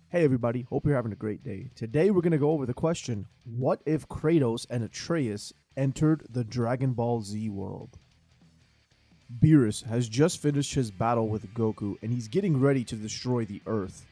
Hey everybody, hope you're having a great day. Today we're going to go over the question, what if Kratos and Atreus entered the Dragon Ball Z world? Beerus has just finished his battle with Goku and he's getting ready to destroy the Earth.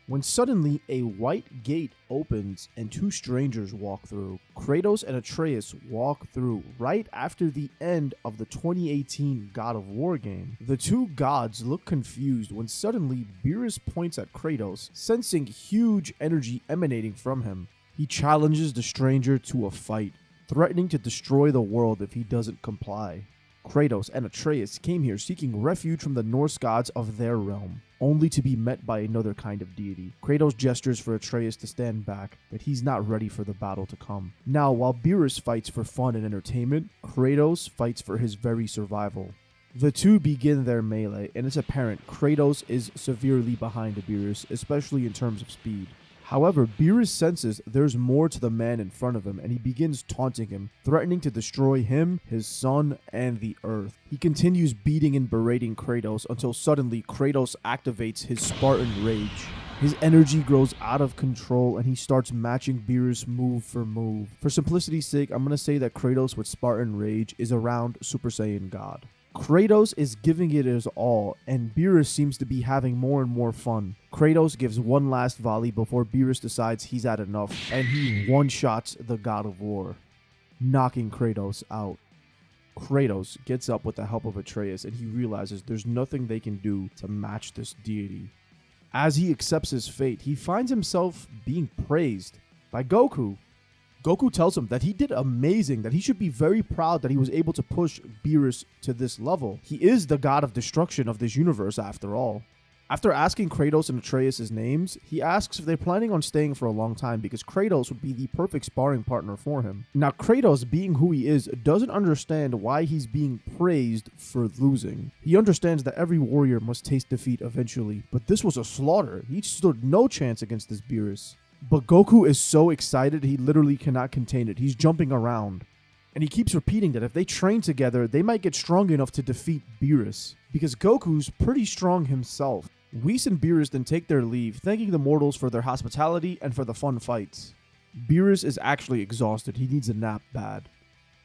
When suddenly a white gate opens and two strangers walk through. Kratos and Atreus walk through right after the end of the 2018 God of War game. The two gods look confused when suddenly Beerus points at Kratos, sensing huge energy emanating from him. He challenges the stranger to a fight, threatening to destroy the world if he doesn't comply. Kratos and Atreus came here seeking refuge from the Norse gods of their realm, only to be met by another kind of deity. Kratos gestures for Atreus to stand back, but he's not ready for the battle to come. Now, while Beerus fights for fun and entertainment, Kratos fights for his very survival. The two begin their melee, and it's apparent Kratos is severely behind Beerus, especially in terms of speed. However, Beerus senses there's more to the man in front of him and he begins taunting him, threatening to destroy him, his son, and the Earth. He continues beating and berating Kratos until suddenly Kratos activates his Spartan Rage. His energy grows out of control and he starts matching Beerus move for move. For simplicity's sake, I'm going to say that Kratos with Spartan Rage is around Super Saiyan God. Kratos is giving it his all, and Beerus seems to be having more and more fun. Kratos gives one last volley before Beerus decides he's had enough, and he one-shots the God of War, knocking Kratos out. Kratos gets up with the help of Atreus, and he realizes there's nothing they can do to match this deity. As he accepts his fate, he finds himself being praised by Goku. Goku tells him that he did amazing, that he should be very proud that he was able to push Beerus to this level. He is the god of destruction of this universe after all. After asking Kratos and Atreus' names, he asks if they're planning on staying for a long time because Kratos would be the perfect sparring partner for him. Now Kratos, being who he is, doesn't understand why he's being praised for losing. He understands that every warrior must taste defeat eventually, but this was a slaughter. He stood no chance against this Beerus. But Goku is so excited he literally cannot contain it. He's jumping around. And he keeps repeating that if they train together, they might get strong enough to defeat Beerus. Because Goku's pretty strong himself. Whis and Beerus then take their leave, thanking the mortals for their hospitality and for the fun fights. Beerus is actually exhausted. He needs a nap bad.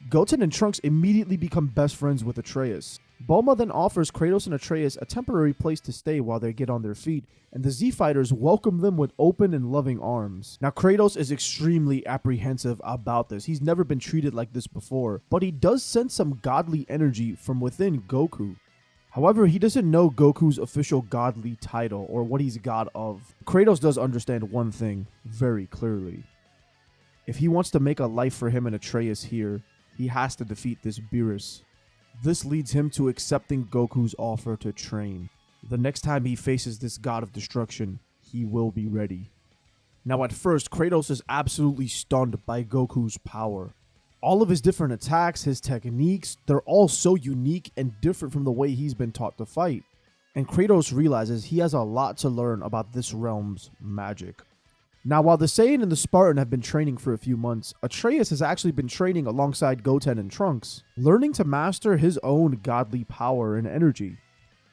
Goten and Trunks immediately become best friends with Atreus. Bulma then offers Kratos and Atreus a temporary place to stay while they get on their feet, and the Z-Fighters welcome them with open and loving arms. Now Kratos is extremely apprehensive about this. He's never been treated like this before, but he does sense some godly energy from within Goku. However, he doesn't know Goku's official godly title or what he's god of. Kratos does understand one thing very clearly. If he wants to make a life for him and Atreus here, he has to defeat this Beerus. This leads him to accepting Goku's offer to train. The next time he faces this god of destruction, he will be ready. Now at first, Kratos is absolutely stunned by Goku's power. All of his different attacks, his techniques, they're all so unique and different from the way he's been taught to fight. And Kratos realizes he has a lot to learn about this realm's magic. Now, while the Saiyan and the Spartan have been training for a few months, Atreus has actually been training alongside Goten and Trunks, learning to master his own godly power and energy.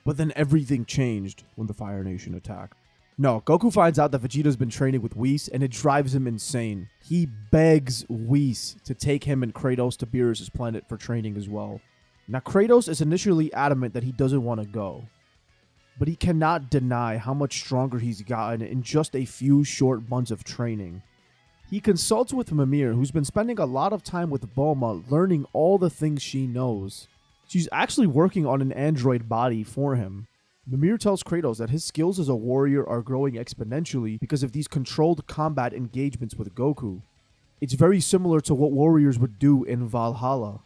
But then everything changed when the Fire Nation attacked. No, Goku finds out that Vegeta's been training with Whis, and it drives him insane. He begs Whis to take him and Kratos to Beerus' planet for training as well. Now, Kratos is initially adamant that he doesn't want to go, but he cannot deny how much stronger he's gotten in just a few short months of training. He consults with Mimir, who's been spending a lot of time with Bulma, learning all the things she knows. She's actually working on an android body for him. Mimir tells Kratos that his skills as a warrior are growing exponentially because of these controlled combat engagements with Goku. It's very similar to what warriors would do in Valhalla.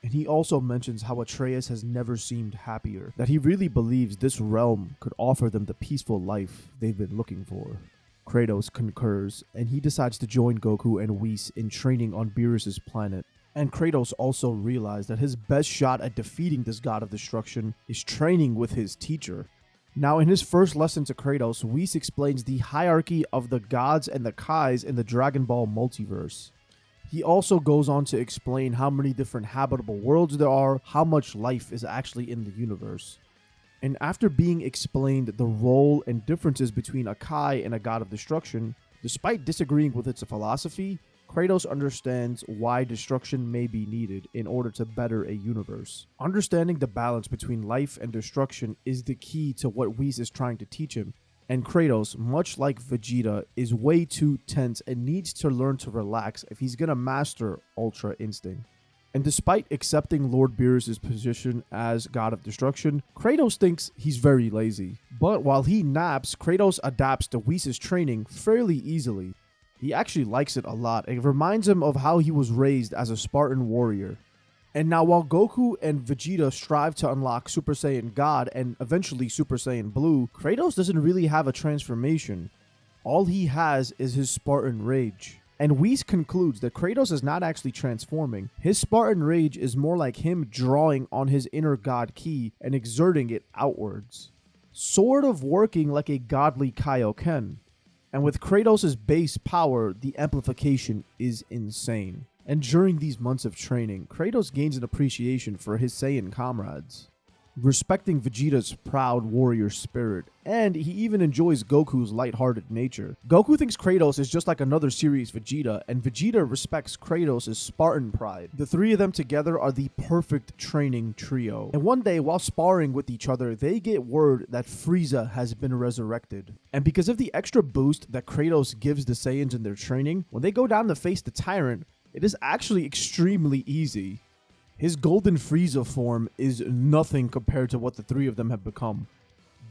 And he also mentions how Atreus has never seemed happier, that he really believes this realm could offer them the peaceful life they've been looking for. Kratos concurs, and he decides to join Goku and Whis in training on Beerus' planet. And Kratos also realized that his best shot at defeating this god of destruction is training with his teacher. Now, in his first lesson to Kratos, Whis explains the hierarchy of the gods and the Kais in the Dragon Ball multiverse. He also goes on to explain how many different habitable worlds there are, how much life is actually in the universe. And after being explained the role and differences between a Kai and a god of destruction, despite disagreeing with its philosophy, Kratos understands why destruction may be needed in order to better a universe. Understanding the balance between life and destruction is the key to what Whis is trying to teach him, and Kratos, much like Vegeta, is way too tense and needs to learn to relax if he's gonna master Ultra Instinct. And despite accepting Lord Beerus' position as God of Destruction, Kratos thinks he's very lazy. But while he naps, Kratos adapts to Whis' training fairly easily. He actually likes it a lot. It reminds him of how he was raised as a Spartan warrior. And now while Goku and Vegeta strive to unlock Super Saiyan God and eventually Super Saiyan Blue, Kratos doesn't really have a transformation. All he has is his Spartan Rage. And Whis concludes that Kratos is not actually transforming. His Spartan Rage is more like him drawing on his inner God ki and exerting it outwards. Sort of working like a godly Kaioken. And with Kratos' base power, the amplification is insane. And during these months of training, Kratos gains an appreciation for his Saiyan comrades, respecting Vegeta's proud warrior spirit, and he even enjoys Goku's lighthearted nature. Goku thinks Kratos is just like another serious Vegeta, and Vegeta respects Kratos' Spartan pride. The three of them together are the perfect training trio. And one day, while sparring with each other, they get word that Frieza has been resurrected. And because of the extra boost that Kratos gives the Saiyans in their training, when they go down to face the Tyrant, it is actually extremely easy. His Golden Frieza form is nothing compared to what the three of them have become.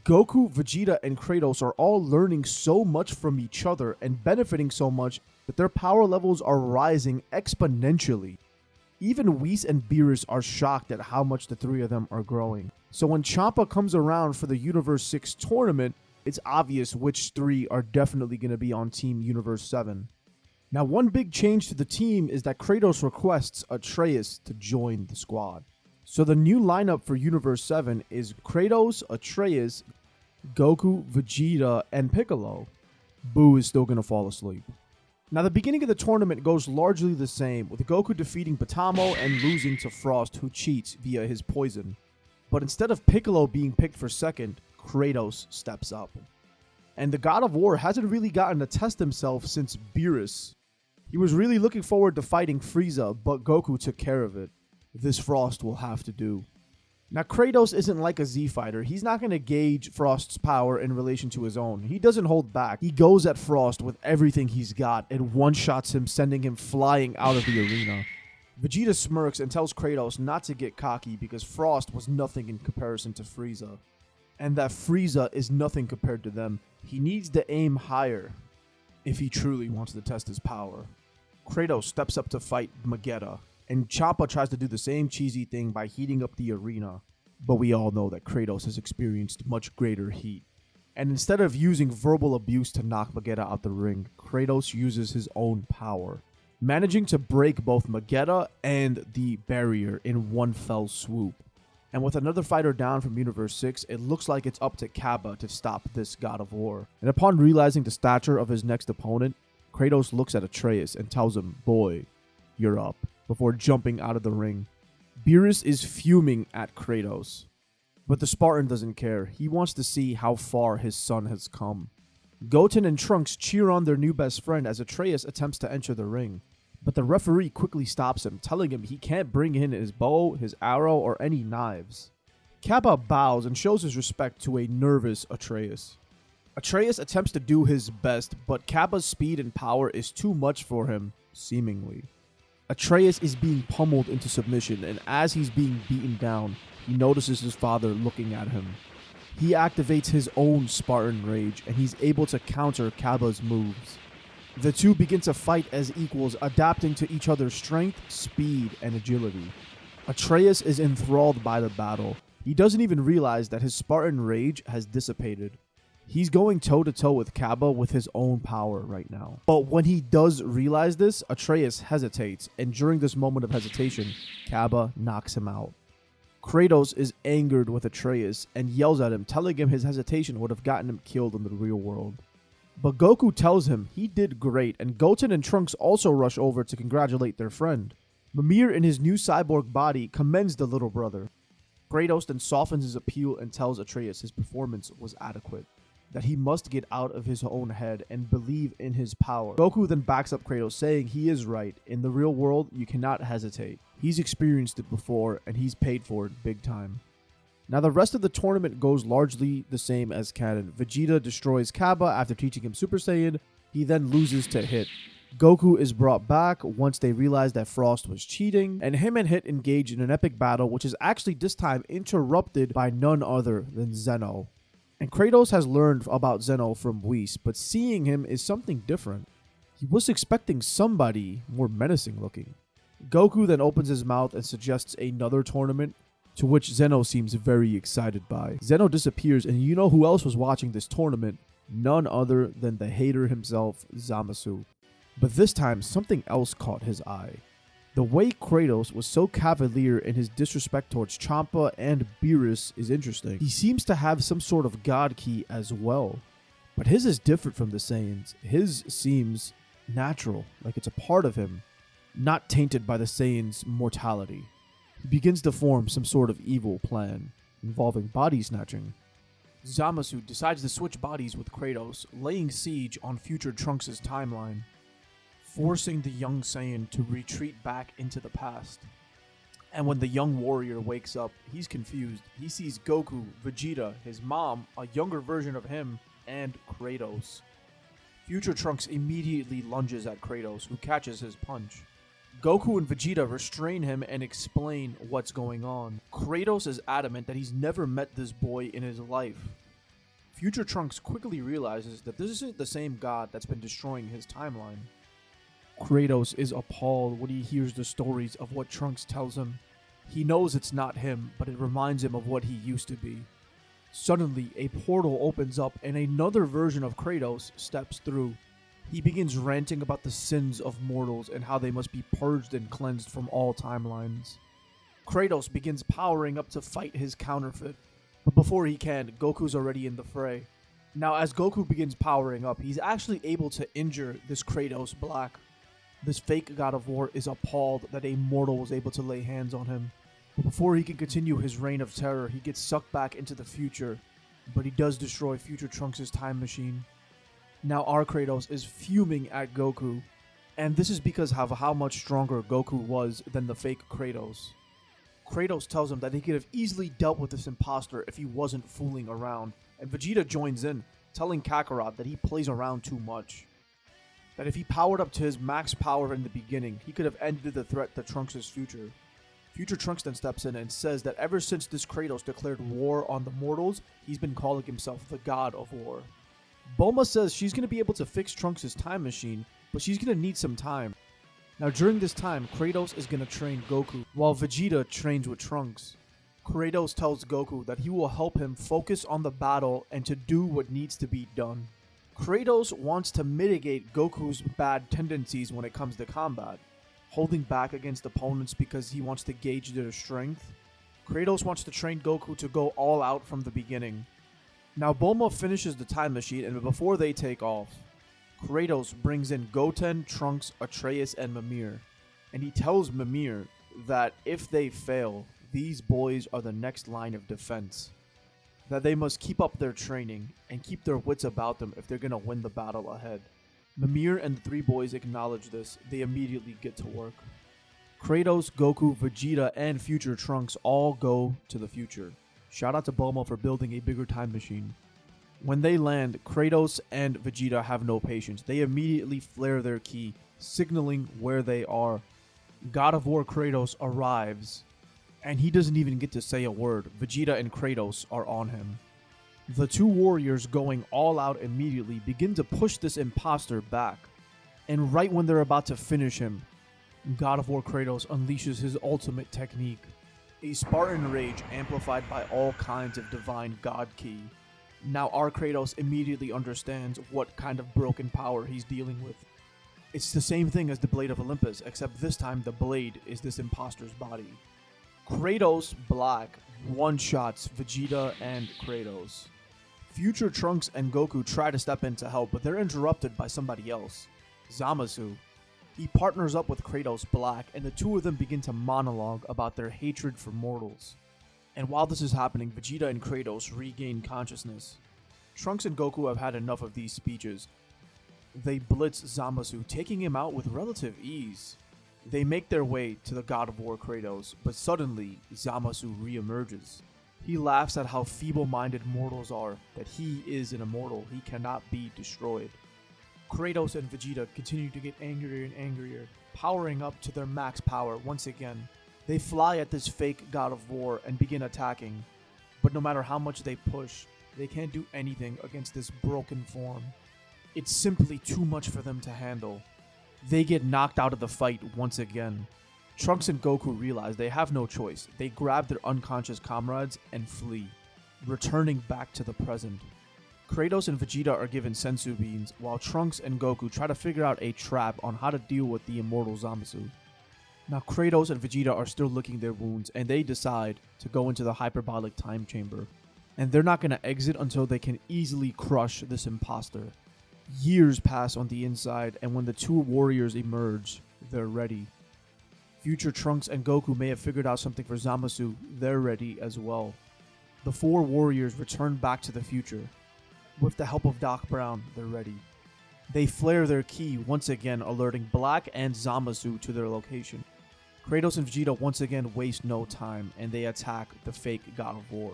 Goku, Vegeta, and Kratos are all learning so much from each other and benefiting so much that their power levels are rising exponentially. Even Whis and Beerus are shocked at how much the three of them are growing. So when Champa comes around for the Universe 6 tournament, it's obvious which three are definitely going to be on Team Universe 7. Now, one big change to the team is that Kratos requests Atreus to join the squad. So the new lineup for Universe 7 is Kratos, Atreus, Goku, Vegeta, and Piccolo. Boo is still going to fall asleep. Now, the beginning of the tournament goes largely the same, with Goku defeating Potamo and losing to Frost, who cheats via his poison. But instead of Piccolo being picked for second, Kratos steps up. And the God of War hasn't really gotten to test himself since Beerus. He was really looking forward to fighting Frieza, but Goku took care of it. This Frost will have to do. Now, Kratos isn't like a Z fighter. He's not going to gauge Frost's power in relation to his own. He doesn't hold back. He goes at Frost with everything he's got and one-shots him, sending him flying out of the arena. Vegeta smirks and tells Kratos not to get cocky because Frost was nothing in comparison to Frieza. And that Frieza is nothing compared to them. He needs to aim higher if he truly wants to test his power. Kratos steps up to fight Vegeta, and Champa tries to do the same cheesy thing by heating up the arena. But we all know that Kratos has experienced much greater heat. And instead of using verbal abuse to knock Vegeta out the ring, Kratos uses his own power, managing to break both Vegeta and the barrier in one fell swoop. And with another fighter down from Universe 6, it looks like it's up to Kappa to stop this God of War. And upon realizing the stature of his next opponent, Kratos looks at Atreus and tells him, "Boy, you're up," before jumping out of the ring. Beerus is fuming at Kratos, but the Spartan doesn't care. He wants to see how far his son has come. Goten and Trunks cheer on their new best friend as Atreus attempts to enter the ring, but the referee quickly stops him, telling him he can't bring in his bow, his arrow, or any knives. Kappa bows and shows his respect to a nervous Atreus. Atreus attempts to do his best, but Kappa's speed and power is too much for him, seemingly. Atreus is being pummeled into submission, and as he's being beaten down, he notices his father looking at him. He activates his own Spartan Rage, and he's able to counter Kappa's moves. The two begin to fight as equals, adapting to each other's strength, speed, and agility. Atreus is enthralled by the battle. He doesn't even realize that his Spartan Rage has dissipated. He's going toe-to-toe with Kappa with his own power right now. But when he does realize this, Atreus hesitates, and during this moment of hesitation, Kappa knocks him out. Kratos is angered with Atreus and yells at him, telling him his hesitation would have gotten him killed in the real world. But Goku tells him he did great, and Goten and Trunks also rush over to congratulate their friend. Mimir in his new cyborg body commends the little brother. Kratos then softens his appeal and tells Atreus his performance was adequate, that he must get out of his own head and believe in his power. Goku then backs up Kratos, saying he is right. In the real world, you cannot hesitate. He's experienced it before, and he's paid for it big time. Now, the rest of the tournament goes largely the same as canon. Vegeta destroys Kappa after teaching him Super Saiyan. He then loses to Hit. Goku is brought back once they realize that Frost was cheating, and him and Hit engage in an epic battle, which is actually this time interrupted by none other than Zeno. And Kratos has learned about Zeno from Whis, but seeing him is something different. He was expecting somebody more menacing looking. Goku then opens his mouth and suggests another tournament, to which Zeno seems very excited by. Zeno disappears, and you know who else was watching this tournament? None other than the hater himself, Zamasu. But this time, something else caught his eye. The way Kratos was so cavalier in his disrespect towards Champa and Beerus is interesting. He seems to have some sort of god key as well. But his is different from the Saiyans. His seems natural, like it's a part of him, not tainted by the Saiyans' mortality. He begins to form some sort of evil plan involving body snatching. Zamasu decides to switch bodies with Kratos, laying siege on future Trunks' timeline, forcing the young Saiyan to retreat back into the past. And when the young warrior wakes up, he's confused. He sees Goku, Vegeta, his mom, a younger version of him, and Kratos. Future Trunks immediately lunges at Kratos, who catches his punch. Goku and Vegeta restrain him and explain what's going on. Kratos is adamant that he's never met this boy in his life. Future Trunks quickly realizes that this isn't the same god that's been destroying his timeline. Kratos is appalled when he hears the stories of what Trunks tells him. He knows it's not him, but it reminds him of what he used to be. Suddenly, a portal opens up and another version of Kratos steps through. He begins ranting about the sins of mortals and how they must be purged and cleansed from all timelines. Kratos begins powering up to fight his counterfeit, but before he can, Goku's already in the fray. Now, as Goku begins powering up, he's actually able to injure this Kratos Black. This fake god of war is appalled that a mortal was able to lay hands on him. But before he can continue his reign of terror, he gets sucked back into the future, but he does destroy Future Trunks' time machine. Now our Kratos is fuming at Goku, and this is because of how much stronger Goku was than the fake Kratos. Kratos tells him that he could have easily dealt with this imposter if he wasn't fooling around, and Vegeta joins in, telling Kakarot that he plays around too much. That if he powered up to his max power in the beginning, he could have ended the threat to Trunks' future. Future Trunks then steps in and says that ever since this Kratos declared war on the mortals, he's been calling himself the God of War. Bulma says she's going to be able to fix Trunks' time machine, but she's going to need some time. Now during this time, Kratos is going to train Goku, while Vegeta trains with Trunks. Kratos tells Goku that he will help him focus on the battle and to do what needs to be done. Kratos wants to mitigate Goku's bad tendencies when it comes to combat, holding back against opponents because he wants to gauge their strength. Kratos wants to train Goku to go all out from the beginning. Now Bulma finishes the time machine, and before they take off, Kratos brings in Goten, Trunks, Atreus, and Mimir. And he tells Mimir that if they fail, these boys are the next line of defense. That they must keep up their training and keep their wits about them if they're going to win the battle ahead. Mimir and the three boys acknowledge this. They immediately get to work. Kratos, Goku, Vegeta, and Future Trunks all go to the future. Shout out to Bulma for building a bigger time machine. When they land, Kratos and Vegeta have no patience. They immediately flare their ki, signaling where they are. God of War Kratos arrives, and he doesn't even get to say a word. Vegeta and Kratos are on him. The two warriors, going all out immediately, begin to push this imposter back. And right when they're about to finish him, God of War Kratos unleashes his ultimate technique. A Spartan Rage amplified by all kinds of divine god ki. Now our Kratos immediately understands what kind of broken power he's dealing with. It's the same thing as the Blade of Olympus, except this time the blade is this imposter's body. Kratos Black one-shots Vegeta and Kratos. Future Trunks and Goku try to step in to help, but they're interrupted by somebody else, Zamasu. He partners up with Kratos Black, and the two of them begin to monologue about their hatred for mortals. And while this is happening, Vegeta and Kratos regain consciousness. Trunks and Goku have had enough of these speeches. They blitz Zamasu, taking him out with relative ease. They make their way to the God of War Kratos, but suddenly Zamasu re-emerges. He laughs at how feeble-minded mortals are, that he is an immortal, he cannot be destroyed. Kratos and Vegeta continue to get angrier and angrier, powering up to their max power once again. They fly at this fake God of War and begin attacking, but no matter how much they push, they can't do anything against this broken form. It's simply too much for them to handle. They get knocked out of the fight once again. Trunks and Goku realize they have no choice. They grab their unconscious comrades and flee, returning back to the present. Kratos and Vegeta are given sensu beans, while Trunks and Goku try to figure out a trap on how to deal with the immortal Zamasu. Now Kratos and Vegeta are still licking their wounds, and they decide to go into the hyperbolic time chamber. And they're not going to exit until they can easily crush this imposter. Years pass on the inside, and when the two warriors emerge, they're ready. Future Trunks and Goku may have figured out something for Zamasu, they're ready as well. The four warriors return back to the future. With the help of Doc Brown, they're ready. They flare their ki, once again alerting Black and Zamasu to their location. Kratos and Vegeta once again waste no time, and they attack the fake God of War.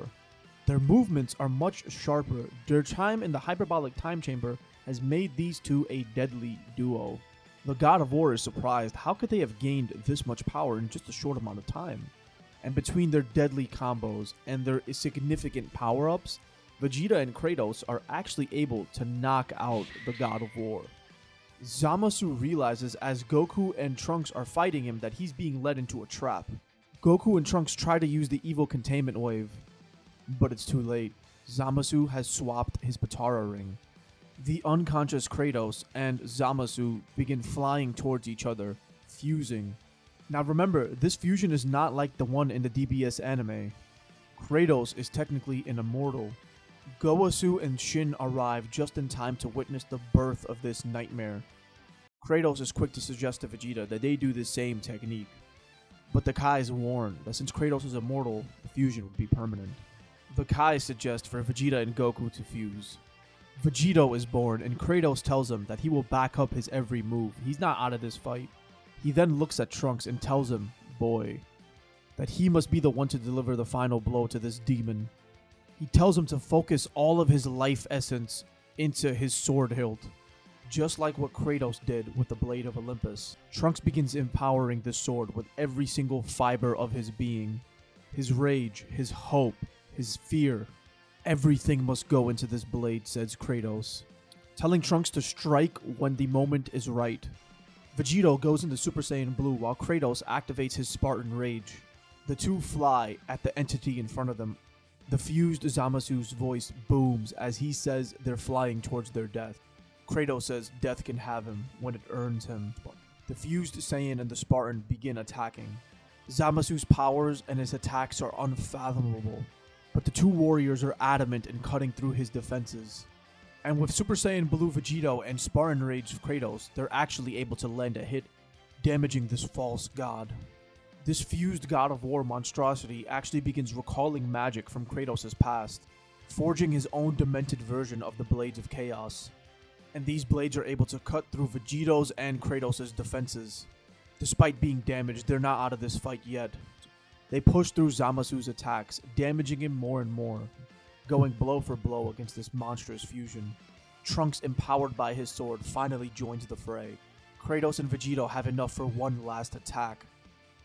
Their movements are much sharper. Their time in the hyperbolic time chamber has made these two a deadly duo. The God of War is surprised. How could they have gained this much power in just a short amount of time? And between their deadly combos and their significant power-ups, Vegeta and Kratos are actually able to knock out the God of War. Zamasu realizes as Goku and Trunks are fighting him that he's being led into a trap. Goku and Trunks try to use the evil containment wave, but it's too late. Zamasu has swapped his Patara ring. The unconscious Kratos and Zamasu begin flying towards each other, fusing. Now remember, this fusion is not like the one in the DBS anime. Kratos is technically an immortal. Gowasu and Shin arrive just in time to witness the birth of this nightmare. Kratos is quick to suggest to Vegeta that they do the same technique. But the Kais warn that since Kratos is immortal, the fusion would be permanent. The Kais suggest for Vegeta and Goku to fuse. Vegito is born, and Kratos tells him that he will back up his every move. He's not out of this fight. He then looks at Trunks and tells him, boy, that he must be the one to deliver the final blow to this demon. He tells him to focus all of his life essence into his sword hilt. Just like what Kratos did with the Blade of Olympus, Trunks begins empowering this sword with every single fiber of his being. His rage, his hope, his fear. Everything must go into this blade, says Kratos, telling Trunks to strike when the moment is right. Vegito goes into Super Saiyan Blue while Kratos activates his Spartan Rage. The two fly at the entity in front of them. The fused Zamasu's voice booms as he says they're flying towards their death. Kratos says death can have him when it earns him. The fused Saiyan and the Spartan begin attacking. Zamasu's powers and his attacks are unfathomable, but the two warriors are adamant in cutting through his defenses. And with Super Saiyan Blue Vegito and Spartan Rage Kratos, they're actually able to land a hit, damaging this false god. This fused God of War monstrosity actually begins recalling magic from Kratos' past, forging his own demented version of the Blades of Chaos. And these blades are able to cut through Vegito's and Kratos' defenses. Despite being damaged, they're not out of this fight yet. They push through Zamasu's attacks, damaging him more and more, going blow for blow against this monstrous fusion. Trunks, empowered by his sword, finally joins the fray. Kratos and Vegito have enough for one last attack.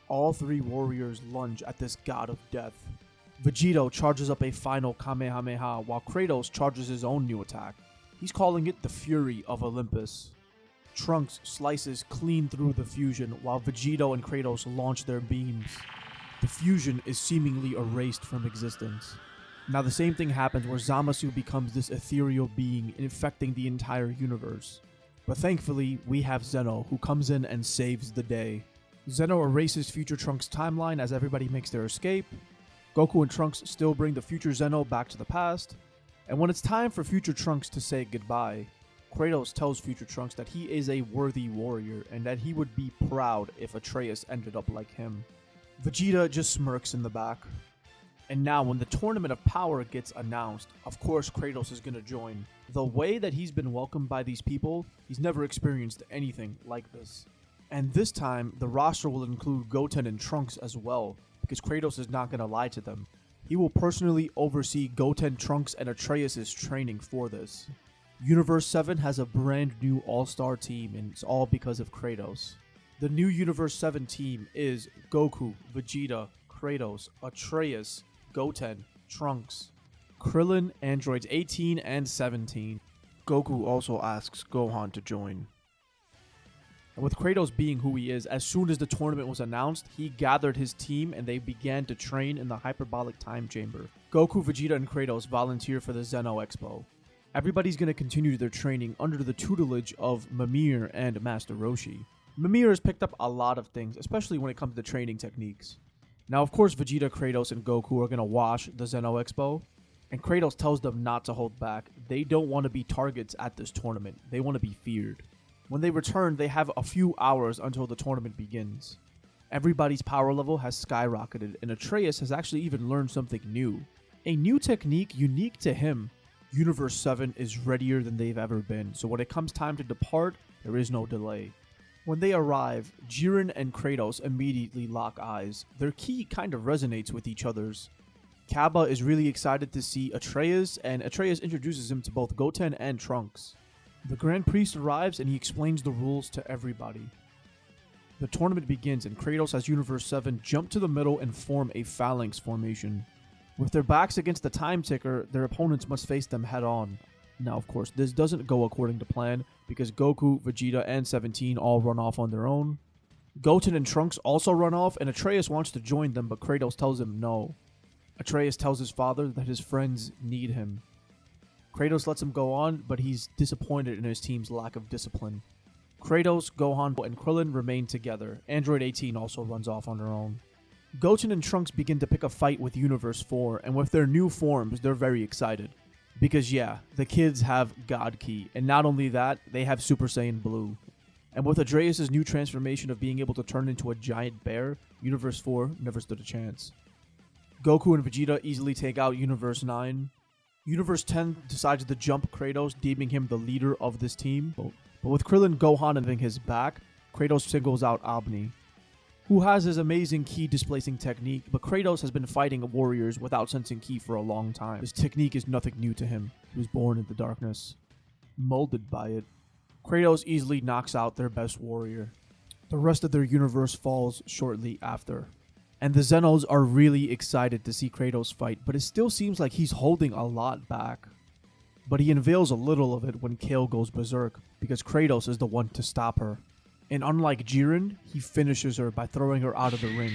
All three warriors lunge at this god of death. Vegito charges up a final Kamehameha while Kratos charges his own new attack. He's calling it the Fury of Olympus. Trunks slices clean through the fusion while Vegito and Kratos launch their beams. The fusion is seemingly erased from existence. Now the same thing happens where Zamasu becomes this ethereal being infecting the entire universe. But thankfully, we have Zeno who comes in and saves the day. Zeno erases future Trunks' timeline as everybody makes their escape. Goku and Trunks still bring the future Zeno back to the past. And when it's time for future Trunks to say goodbye, Kratos tells future Trunks that he is a worthy warrior and that he would be proud if Atreus ended up like him. Vegeta just smirks in the back. And now when the Tournament of Power gets announced, of course Kratos is going to join. The way that he's been welcomed by these people, he's never experienced anything like this. And this time, the roster will include Goten and Trunks as well, because Kratos is not going to lie to them. He will personally oversee Goten, Trunks, and Atreus' training for this. Universe 7 has a brand new all-star team, and it's all because of Kratos. The new Universe 7 team is Goku, Vegeta, Kratos, Atreus, Goten, Trunks, Krillin, androids 18 and 17. Goku also asks Gohan to join. And with Kratos being who he is, as soon as the tournament was announced, he gathered his team and they began to train in the Hyperbolic Time Chamber. Goku, Vegeta, and Kratos volunteer for the Zeno Expo. Everybody's going to continue their training under the tutelage of Mimir and Master Roshi. Mimir has picked up a lot of things, especially when it comes to training techniques. Now, of course, Vegeta, Kratos, and Goku are going to wash the Zeno Expo, and Kratos tells them not to hold back. They don't want to be targets at this tournament. They want to be feared. When they return, they have a few hours until the tournament begins. Everybody's power level has skyrocketed, and Atreus has actually even learned something new. A new technique unique to him. Universe 7 is readier than they've ever been, so when it comes time to depart, there is no delay. When they arrive, Jiren and Kratos immediately lock eyes. Their ki kind of resonates with each other's. Kaba is really excited to see Atreus, and Atreus introduces him to both Goten and Trunks. The Grand Priest arrives and he explains the rules to everybody. The tournament begins and Kratos has Universe 7 jump to the middle and form a phalanx formation. With their backs against the time ticker, their opponents must face them head on. Now, of course, this doesn't go according to plan, because Goku, Vegeta, and 17 all run off on their own. Goten and Trunks also run off, and Atreus wants to join them, but Kratos tells him no. Atreus tells his father that his friends need him. Kratos lets him go on, but he's disappointed in his team's lack of discipline. Kratos, Gohan, and Krillin remain together. Android 18 also runs off on her own. Goten and Trunks begin to pick a fight with Universe 4, and with their new forms, they're very excited. Because yeah, the kids have God Ki, and not only that, they have Super Saiyan Blue. And with Atreus' new transformation of being able to turn into a giant bear, Universe 4 never stood a chance. Goku and Vegeta easily take out Universe 9. Universe 10 decides to jump Kratos, deeming him the leader of this team. But with Krillin, Gohan having his back, Kratos singles out Abni, who has his amazing ki displacing technique, but Kratos has been fighting warriors without sensing ki for a long time. His technique is nothing new to him. He was born in the darkness, molded by it. Kratos easily knocks out their best warrior. The rest of their universe falls shortly after. And the Zenos are really excited to see Kratos fight, but it still seems like he's holding a lot back. But he unveils a little of it when Kale goes berserk, because Kratos is the one to stop her. And unlike Jiren, he finishes her by throwing her out of the ring.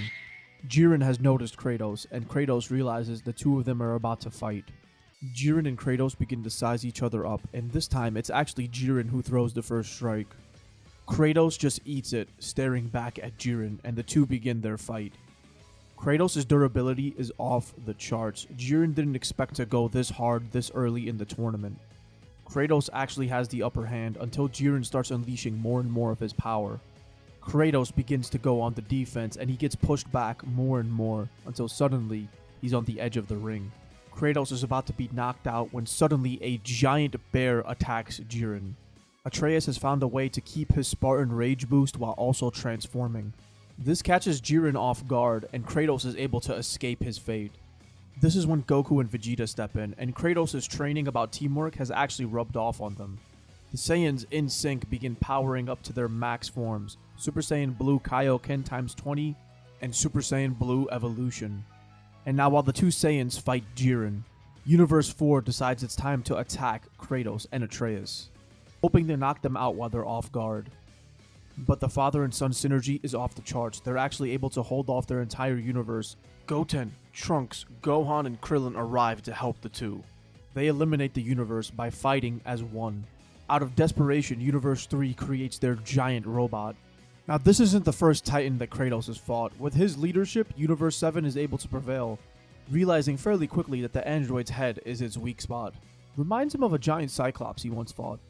Jiren has noticed Kratos, and Kratos realizes the two of them are about to fight. Jiren and Kratos begin to size each other up, and this time it's actually Jiren who throws the first strike. Kratos just eats it, staring back at Jiren, and the two begin their fight. Kratos' durability is off the charts. Jiren didn't expect to go this hard this early in the tournament. Kratos actually has the upper hand until Jiren starts unleashing more and more of his power. Kratos begins to go on the defense and he gets pushed back more and more until suddenly he's on the edge of the ring. Kratos is about to be knocked out when suddenly a giant bear attacks Jiren. Atreus has found a way to keep his Spartan rage boost while also transforming. This catches Jiren off guard and Kratos is able to escape his fate. This is when Goku and Vegeta step in, and Kratos' training about teamwork has actually rubbed off on them. The Saiyans in sync begin powering up to their max forms, Super Saiyan Blue Kaioken times 20, and Super Saiyan Blue Evolution. And now while the two Saiyans fight Jiren, Universe 4 decides it's time to attack Kratos and Atreus, hoping to knock them out while they're off guard. But the father and son synergy is off the charts. They're actually able to hold off their entire universe. Goten, Trunks, Gohan, and Krillin arrive to help the two. They eliminate the universe by fighting as one. Out of desperation, Universe 3 creates their giant robot. Now this isn't the first Titan that Kratos has fought. With his leadership, Universe 7 is able to prevail, realizing fairly quickly that the android's head is its weak spot. Reminds him of a giant Cyclops he once fought.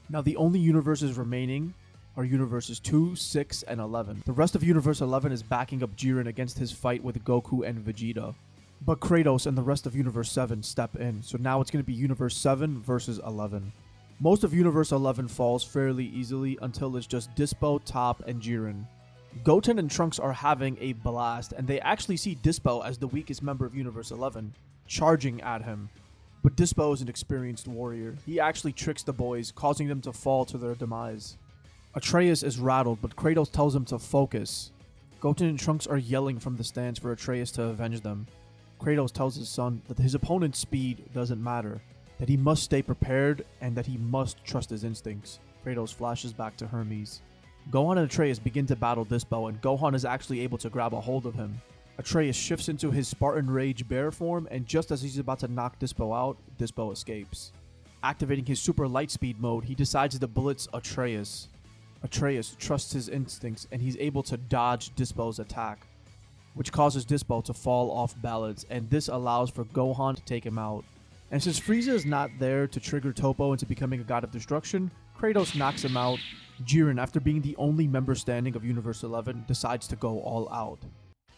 Now the only universes remaining are Universes 2, 6, and 11. The rest of Universe 11 is backing up Jiren against his fight with Goku and Vegeta. But Kratos and the rest of Universe 7 step in, so now it's going to be Universe 7 versus 11. Most of Universe 11 falls fairly easily until it's just Dispo, Top, and Jiren. Goten and Trunks are having a blast, and they actually see Dispo as the weakest member of Universe 11, charging at him. But Dispo is an experienced warrior. He actually tricks the boys, causing them to fall to their demise. Atreus is rattled, but Kratos tells him to focus. Goten and Trunks are yelling from the stands for Atreus to avenge them. Kratos tells his son that his opponent's speed doesn't matter, that he must stay prepared, and that he must trust his instincts. Kratos flashes back to Hermes. Gohan and Atreus begin to battle Dispo, and Gohan is actually able to grab a hold of him. Atreus shifts into his Spartan Rage bear form, and just as he's about to knock Dispo out, Dispo escapes. Activating his super lightspeed mode, he decides to blitz Atreus. Atreus trusts his instincts, and he's able to dodge Dispo's attack, which causes Dispo to fall off balance, and this allows for Gohan to take him out. And since Frieza is not there to trigger Toppo into becoming a god of destruction, Kratos knocks him out. Jiren, after being the only member standing of Universe 11, decides to go all out,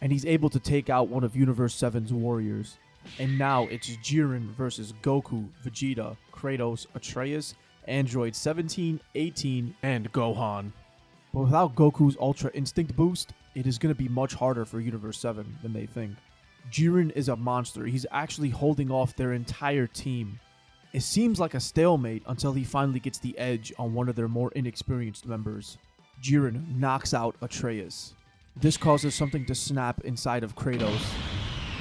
and he's able to take out one of Universe 7's warriors. And now it's Jiren versus Goku, Vegeta, Kratos, Atreus, Android 17, 18, and Gohan. But without Goku's Ultra Instinct boost, it is going to be much harder for Universe 7 than they think. Jiren is a monster. He's actually holding off their entire team. It seems like a stalemate until he finally gets the edge on one of their more inexperienced members. Jiren knocks out Atreus. This causes something to snap inside of Kratos.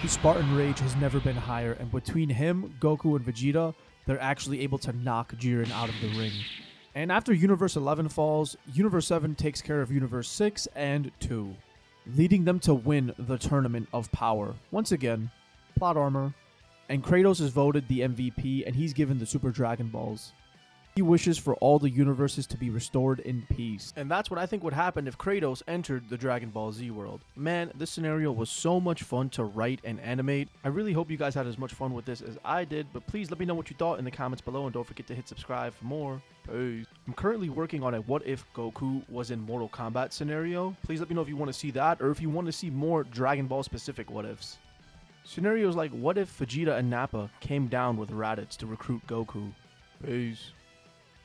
His Spartan Rage has never been higher, and between him, Goku, and Vegeta, they're actually able to knock Jiren out of the ring. And after Universe 11 falls, Universe 7 takes care of Universe 6 and 2, leading them to win the Tournament of Power. Once again, plot armor, and Kratos is voted the MVP, and he's given the Super Dragon Balls. He wishes for all the universes to be restored in peace. And that's what I think would happen if Kratos entered the Dragon Ball Z world. Man, this scenario was so much fun to write and animate. I really hope you guys had as much fun with this as I did, but please let me know what you thought in the comments below, and don't forget to hit subscribe for more. Peace. I'm currently working on a what if Goku was in Mortal Kombat scenario. Please let me know if you want to see that, or if you want to see more Dragon Ball specific what ifs. Scenarios like what if Vegeta and Nappa came down with Raditz to recruit Goku. Peace.